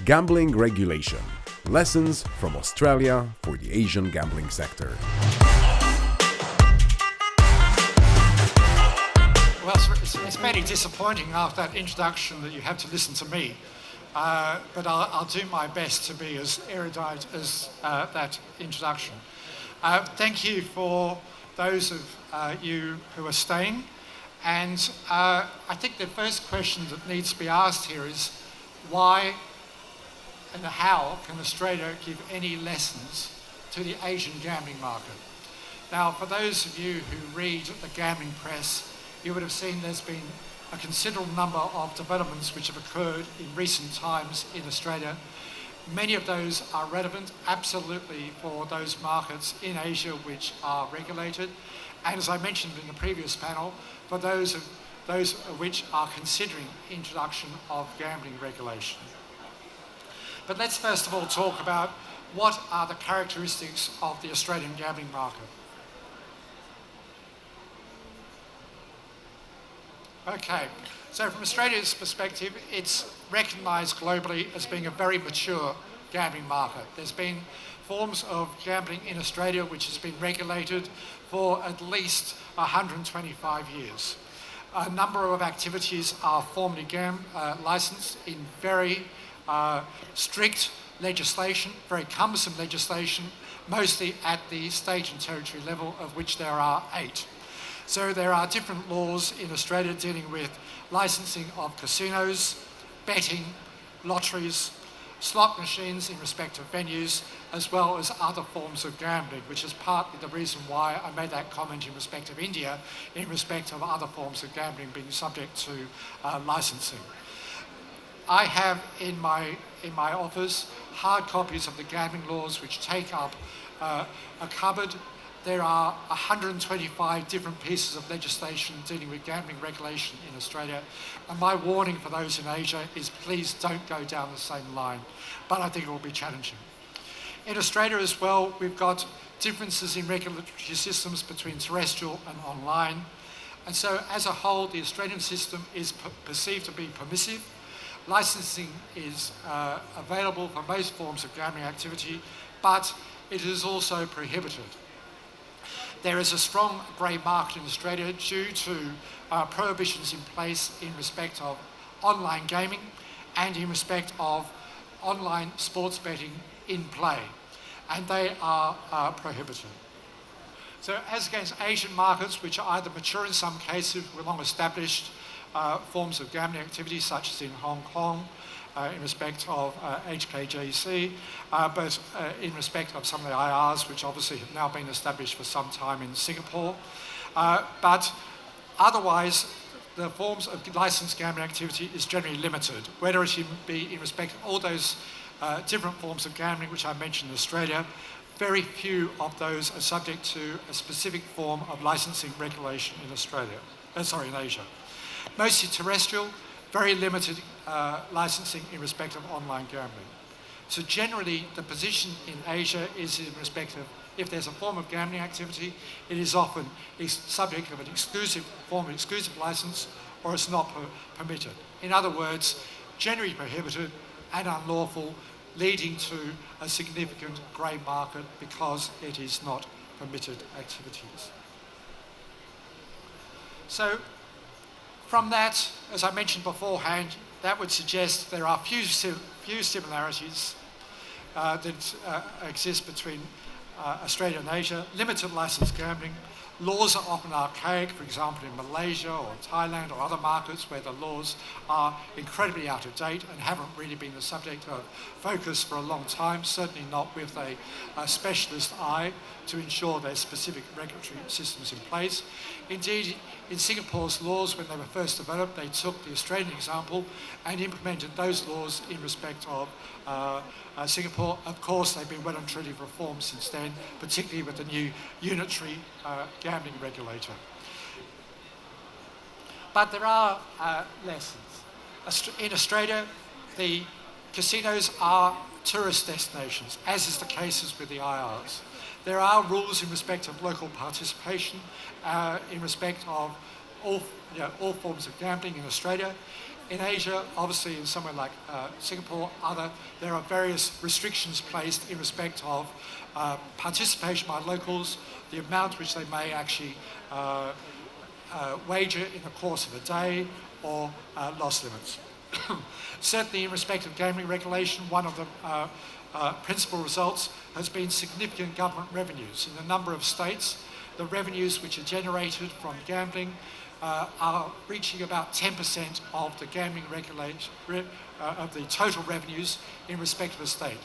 Gambling Regulation. Lessons from Australia for the Asian gambling sector. Well, it's very disappointing after that introduction that you have to listen to me, but I'll do my best to be as erudite as that introduction. Thank you for those of you who are staying, and I think the first question that needs to be asked here is why and how can Australia give any lessons to the Asian gambling market? Now, for those of you who read the gambling press, you would have seen there's been a considerable number of developments which have occurred in recent times in Australia. Many of those are relevant absolutely for those markets in Asia which are regulated, and as I mentioned in the previous panel, for those which are considering introduction of gambling regulation. But let's first of all talk about what are the characteristics of the Australian gambling market. Okay, so from Australia's perspective, it's recognised globally as being a very mature gambling market. There's been forms of gambling in Australia which has been regulated for at least 125 years. A number of activities are formally licensed in very strict legislation, very cumbersome legislation, mostly at the state and territory level, of which there are 8. So there are different laws in Australia dealing with licensing of casinos, betting, lotteries, slot machines in respect of venues, as well as other forms of gambling, which is partly the reason why I made that comment in respect of India, in respect of other forms of gambling being subject to licensing. I have in my office hard copies of the gambling laws which take up a cupboard. There are 125 different pieces of legislation dealing with gambling regulation in Australia. And my warning for those in Asia is please don't go down the same line. But I think it will be challenging. In Australia as well, we've got differences in regulatory systems between terrestrial and online. And so as a whole, the Australian system is perceived to be permissive. Licensing is available for most forms of gambling activity, but it is also prohibited. There is a strong grey market in Australia due to prohibitions in place in respect of online gaming and in respect of online sports betting in play, and they are prohibited. So as against Asian markets, which are either mature in some cases with long-established forms of gambling activity, such as in Hong Kong, in respect of HKGC, but in respect of some of the IRs, which obviously have now been established for some time in Singapore. But otherwise, the forms of licensed gambling activity is generally limited, whether it be in respect of all those different forms of gambling which I mentioned in Australia. Very few of those are subject to a specific form of licensing regulation in Asia. Mostly terrestrial, very limited licensing in respect of online gambling. So generally, the position in Asia is in respect of if there's a form of gambling activity, it is often subject of an exclusive license, or it's not permitted. In other words, generally prohibited and unlawful, leading to a significant grey market because it is not permitted activities. So from that, as I mentioned beforehand, that would suggest there are few similarities that exist between Australia and Asia. Limited licensed gambling. Laws are often archaic, for example in Malaysia or Thailand or other markets where the laws are incredibly out of date and haven't really been the subject of focus for a long time, certainly not with a specialist eye to ensure there's specific regulatory systems in place. Indeed, in Singapore's laws, when they were first developed, they took the Australian example and implemented those laws in respect of Singapore. Of course, they've been well and truly reformed since then, particularly with the new unitary gambling regulator. But there are lessons. In Australia, the casinos are tourist destinations, as is the case with the IRs. There are rules in respect of local participation, in respect of all forms of gambling in Australia. In Asia, obviously in somewhere like Singapore, there are various restrictions placed in respect of participation by locals, the amount which they may actually wager in the course of a day, or loss limits. Certainly in respect of gambling regulation, one of the principal results has been significant government revenues. In a number of states, the revenues which are generated from gambling are reaching about 10% of the gambling regulation, of the total revenues in respect of a state.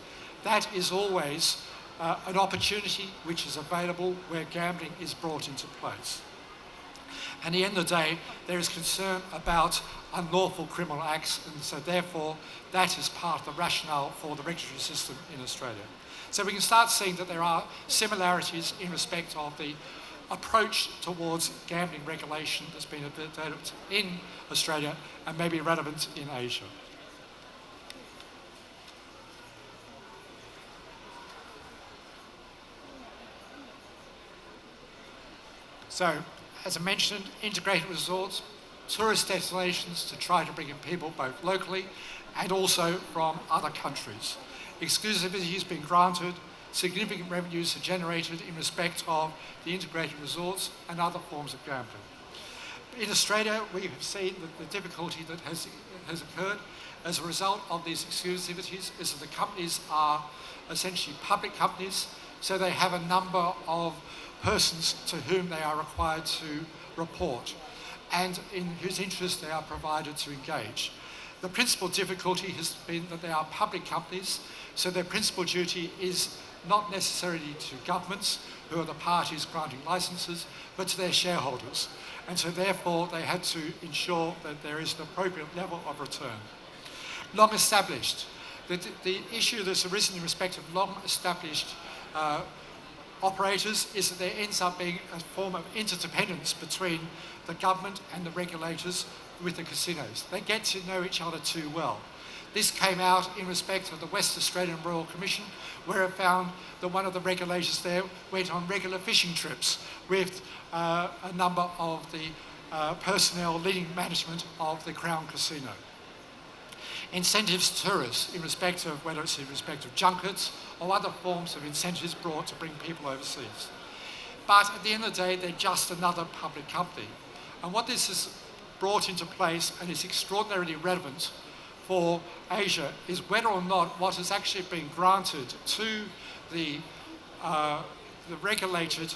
That is always an opportunity which is available where gambling is brought into place. And at the end of the day, there is concern about unlawful criminal acts, and so therefore that is part of the rationale for the regulatory system in Australia. So we can start seeing that there are similarities in respect of the approach towards gambling regulation that's been developed in Australia and may be relevant in Asia. So, as I mentioned, integrated resorts, tourist destinations to try to bring in people both locally and also from other countries. Exclusivity has been granted, significant revenues are generated in respect of the integrated resorts and other forms of gambling. In Australia, we have seen that the difficulty that has occurred as a result of these exclusivities is that the companies are essentially public companies, so they have a number of persons to whom they are required to report and in whose interest they are provided to engage. The principal difficulty has been that they are public companies, so their principal duty is not necessarily to governments, who are the parties granting licenses, but to their shareholders. And so therefore they had to ensure that there is an appropriate level of return. Long established. The issue that's arisen in respect of long established operators is that there ends up being a form of interdependence between the government and the regulators with the casinos. They get to know each other too well. This came out in respect of the West Australian Royal Commission, where it found that one of the regulators there went on regular fishing trips with a number of the personnel leading management of the Crown Casino. Incentives to tourists in respect of whether it's in respect of junkets or other forms of incentives brought to bring people overseas. But at the end of the day, they're just another public company. And what this has brought into place, and is extraordinarily relevant for Asia, is whether or not what has actually been granted to the regulated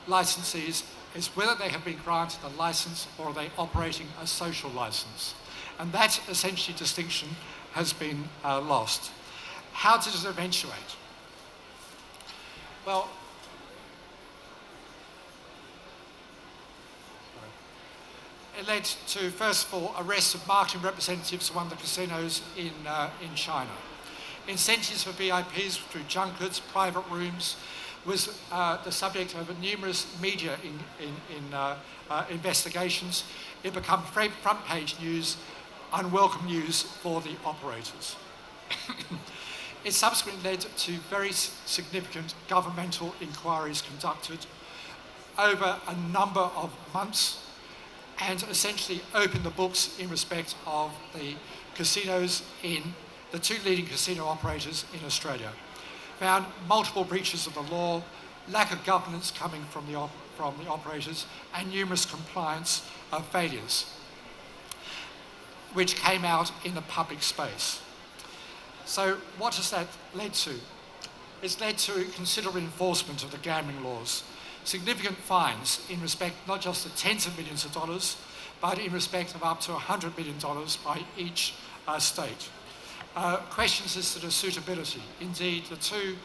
licensees is whether they have been granted a license or are they operating a social license. And that essentially distinction has been lost. How did it eventuate? Well, it led to, first of all, arrests of marketing representatives of one of the casinos in China. Incentives for VIPs through junkets, private rooms, was the subject of numerous media investigations. It became front page news, unwelcome news for the operators. It subsequently led to very significant governmental inquiries conducted over a number of months, and essentially opened the books in respect of the casinos the two leading casino operators in Australia. Found multiple breaches of the law, lack of governance coming from the operators, and numerous compliance failures, which came out in the public space. So what has that led to? It's led to considerable enforcement of the gambling laws. Significant fines in respect not just of tens of millions of dollars, but in respect of up to $100 million by each state. Questions as to the suitability. Indeed, the two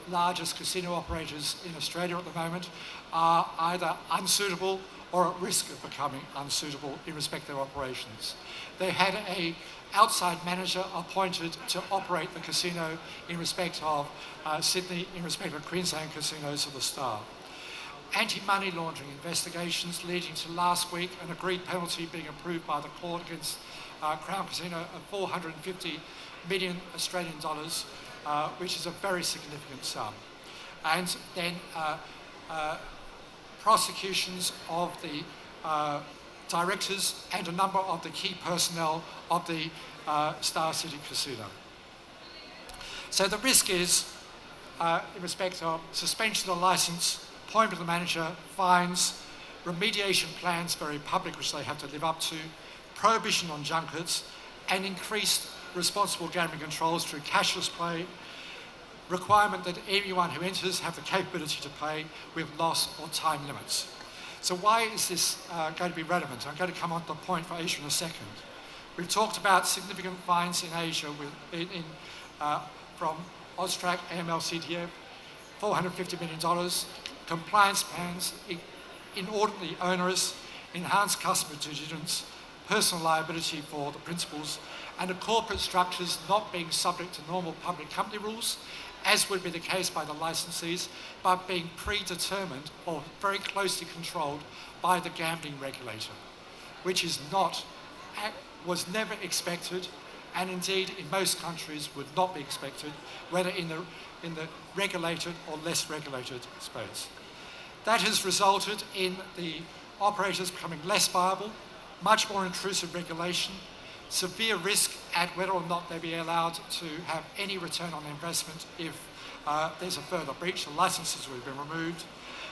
largest casino operators in Australia at the moment are either unsuitable or at risk of becoming unsuitable in respect of their operations. They had an outside manager appointed to operate the casino in respect of Sydney, in respect of Queensland casinos of the Star. Anti-money laundering investigations leading to last week an agreed penalty being approved by the court against Crown Casino of 450 million Australian dollars, which is a very significant sum. And then prosecutions of the directors, and a number of the key personnel of the Star City Casino. So the risk is, in respect of suspension of license, appointment of the manager, fines, remediation plans, very public, which they have to live up to, prohibition on junkets, and increased responsible gambling controls through cashless play, requirement that anyone who enters have the capability to pay with loss or time limits. So why is this going to be relevant? I'm going to come on to the point for Asia in a second. We've talked about significant fines in Asia from Austrac, AML, CTF, $450 million, compliance plans, inordinately onerous, enhanced customer due diligence, personal liability for the principals, and the corporate structures not being subject to normal public company rules, as would be the case by the licensees, but being predetermined or very closely controlled by the gambling regulator, which was never expected, and indeed in most countries would not be expected, whether in the regulated or less regulated space. That has resulted in the operators becoming less viable, much more intrusive regulation, severe risk at whether or not they'll be allowed to have any return on investment if there's a further breach. The licenses will have been removed.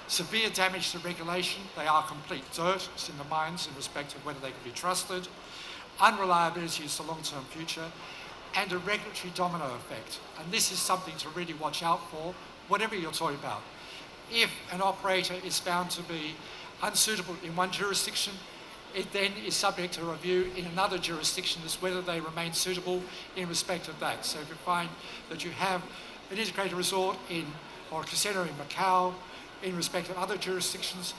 Severe damage to regulation. They are complete dirt. It's in the minds in respect of whether they can be trusted. Unreliability is the long-term future. And a regulatory domino effect. And this is something to really watch out for, whatever you're talking about. If an operator is found to be unsuitable in one jurisdiction, it then is subject to review in another jurisdiction as whether they remain suitable in respect of that. So if you find that you have an integrated resort or a casino in Macau in respect of other jurisdictions,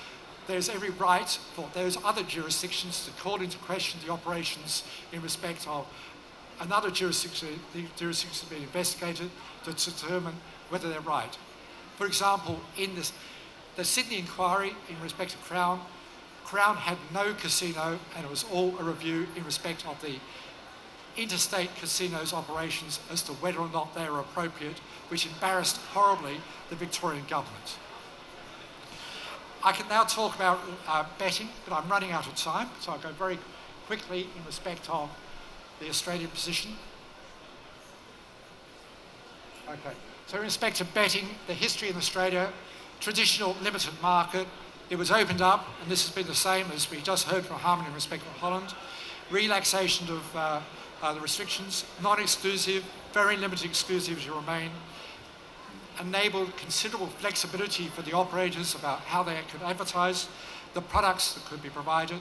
there's every right for those other jurisdictions to call into question the operations in respect of another jurisdiction, the jurisdictions being investigated to determine whether they're right. For example, in the Sydney inquiry in respect of Crown had no casino, and it was all a review in respect of the interstate casinos operations as to whether or not they were appropriate, which embarrassed horribly the Victorian government. I can now talk about betting, but I'm running out of time, so I'll go very quickly in respect of the Australian position. Okay, so in respect of betting, the history in Australia, traditional limited market. It was opened up, and this has been the same as we just heard from Harmon in respect of Holland. Relaxation of the restrictions, non-exclusive, very limited exclusivity remain. Enabled considerable flexibility for the operators about how they could advertise, the products that could be provided,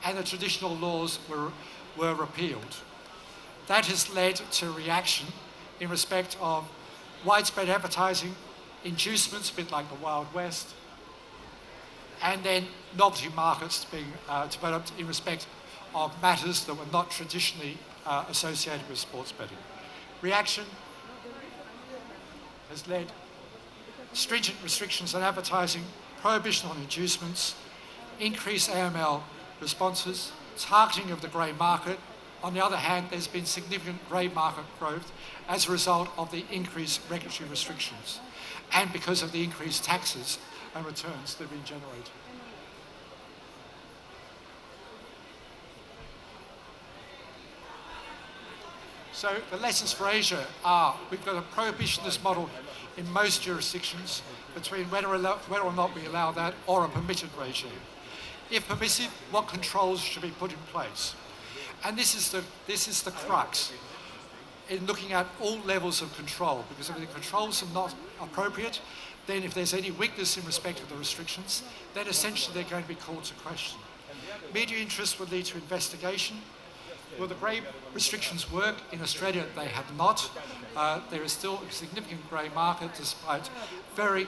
and the traditional laws were repealed. That has led to reaction in respect of widespread advertising, inducements, a bit like the Wild West, and then novelty markets being developed in respect of matters that were not traditionally associated with sports betting. Reaction has led stringent restrictions on advertising, prohibition on inducements, increased AML responses, targeting of the grey market. On the other hand, there's been significant grey market growth as a result of the increased regulatory restrictions and because of the increased taxes and returns that have been generated. So the lessons for Asia are, we've got a prohibitionist model in most jurisdictions between whether or not we allow that or a permitted regime. If permissive, what controls should be put in place? And this is the crux in looking at all levels of control, because if the controls are not appropriate, then if there's any weakness in respect of the restrictions, then essentially they're going to be called to question. Media interest will lead to investigation. Will the grey restrictions work? In Australia, they have not. There is still a significant grey market despite very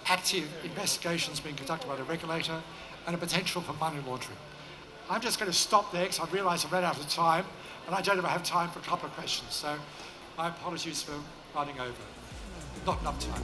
active investigations being conducted by the regulator and a potential for money laundering. I'm just going to stop there because I realise I've run out of time and I don't ever have time for a couple of questions. So my apologies for running over. Not enough time.